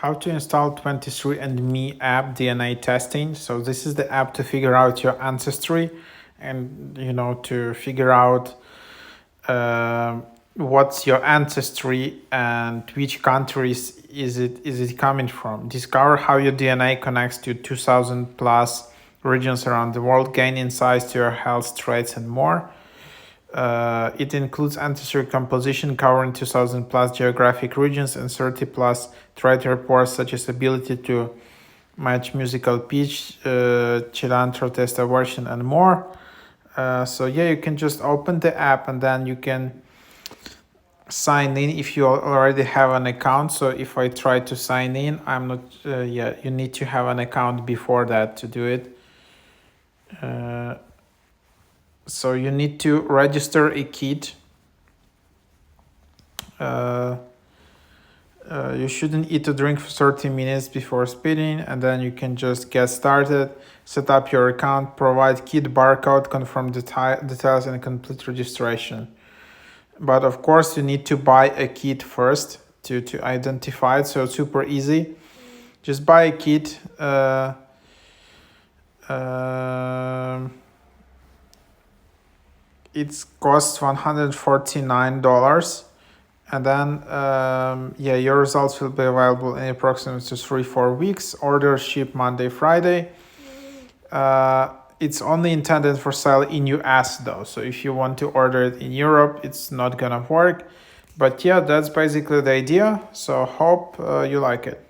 How to install 23andMe app DNA testing. So this is the app to figure out your ancestry and to figure out what's your ancestry and which countries is it coming from. Discover how your DNA connects to 2000 plus regions around the world, gain insights to your health traits and more. It includes ancestry composition covering 2000 plus geographic regions and 30 plus trait reports, such as ability to match musical pitch, cilantro test aversion, and more. So yeah, you can just open the app and then you can sign in if you already have an account. So if I try to sign in, I'm not, you need to have an account before that to do it. So you need to register a kit. You shouldn't eat or drink for 30 minutes before speeding, and then you can just get started, set up your account, provide kit barcode, confirm details, and complete registration. But of course, you need to buy a kit first to identify it, so it's super easy. Just buy a kit. It costs $149, and then your results will be available in approximately 3-4 weeks. Order ship Monday, Friday. It's only intended for sale in US though, so if you want to order it in Europe, it's not gonna work. But yeah, that's basically the idea, so hope you like it.